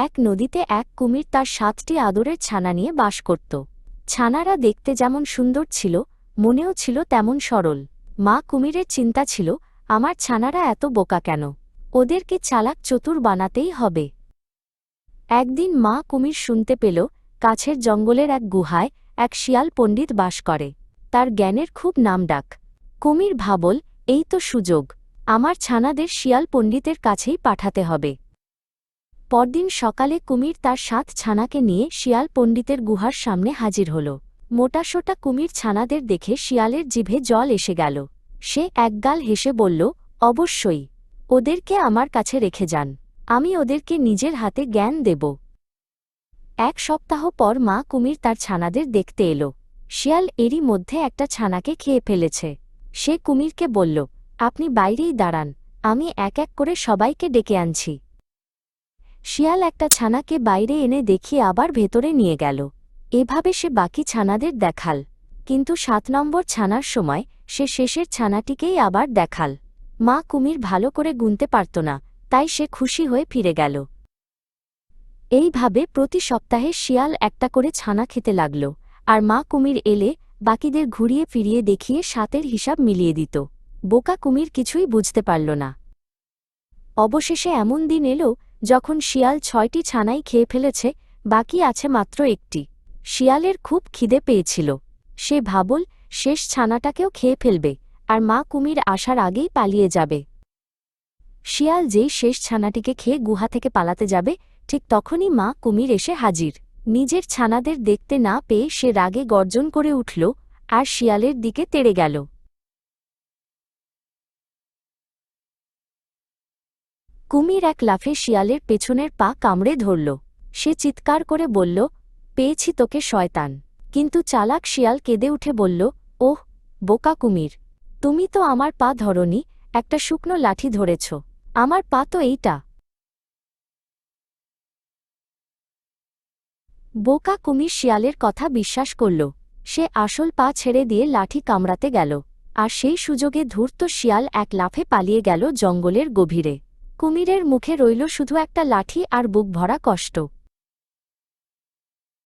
এক নদীতে এক কুমির তার ৭টি আদরের ছানা নিয়ে বাস করত। ছানারা দেখতে যেমন সুন্দর ছিল, মনেও ছিল তেমন সরল। মা কুমিরের চিন্তা ছিল, আমার ছানারা এত বোকা কেন? ওদেরকে চালাক চতুর বানাতেই হবে। একদিন মা কুমির শুনতে পেল, কাছের জঙ্গলের এক গুহায় এক শিয়াল পণ্ডিত বাস করে। তার জ্ঞানের খুব নামডাক। কুমির ভাবল, এই তো সুযোগ, আমার ছানাদের শিয়াল পণ্ডিতের কাছেই পাঠাতে হবে। পরদিন সকালে কুমির তার ৭ ছানাকে নিয়ে শিয়াল পণ্ডিতের গুহার সামনে হাজির হল। মোটাসোটা কুমির ছানাদের দেখে শিয়ালের জিভে জল এসে গেল। সে একগাল হেসে বলল, অবশ্যই, ওদেরকে আমার কাছে রেখে যান, আমি ওদেরকে নিজের হাতে জ্ঞান দেব। ১ সপ্তাহ পর মা কুমির তার ছানাদের দেখতে এলো। শিয়াল এরই মধ্যে একটা ছানাকে খেয়ে ফেলেছে। সে কুমিরকে বলল, আপনি বাইরেই দাঁড়ান, আমি এক এক করে সবাইকে ডেকে আনছি। শিয়াল একটা ছানাকে বাইরে এনে দেখিয়ে আবার ভেতরে নিয়ে গেল। এভাবে সে বাকি ছানাদের দেখাল, কিন্তু ৭ নম্বর ছানার সময় সে শেষের ছানাটিকেই আবার দেখাল। মা কুমির ভালো করে গুনতে পারত না, তাই সে খুশি হয়ে ফিরে গেল। এইভাবে প্রতি সপ্তাহে শিয়াল একটা করে ছানা খেতে লাগল, আর মা কুমির এলে বাকিদের ঘুরিয়ে ফিরিয়ে দেখিয়ে ৭-এর হিসাব মিলিয়ে দিত। বোকা কুমির কিছুই বুঝতে পারল না। অবশেষে এমন দিন এলো যখন শিয়াল ৬টি ছানাই খেয়ে ফেলেছে, বাকি আছে মাত্র একটি। শিয়ালের খুব খিদে পেয়েছিল। সে ভাবল, শেষ ছানাটাকেও খেয়ে ফেলবে, আর মা কুমির আসার আগেই পালিয়ে যাবে। শিয়াল যেই শেষ ছানাটিকে খেয়ে গুহা থেকে পালাতে যাবে, ঠিক তখনই মা কুমির এসে হাজির। নিজের ছানাদের দেখতে না পেয়ে সে রাগে গর্জন করে উঠল আর শিয়ালের দিকে তেড়ে গেল। কুমির এক লাফে শিয়ালের পেছনের পা কামড়ে ধরল। সে চিৎকার করে বলল, পেয়েছি তোকে শয়তান! কিন্তু চালাক শিয়াল কেঁদে উঠে বলল, ওহ বোকা কুমির, তুমি তো আমার পা ধরনি, একটা শুকনো লাঠি ধরেছ, আমার পা তো এইটা। বোকা কুমির শিয়ালের কথা বিশ্বাস করল। সে আসল পা ছেড়ে দিয়ে লাঠি কামড়াতে গেল, আর সেই সুযোগে ধূর্ত শিয়াল এক লাফে পালিয়ে গেল জঙ্গলের গভীরে। কুমিরের মুখে রইল শুধু একটা লাঠি আর বুক ভরা কষ্ট।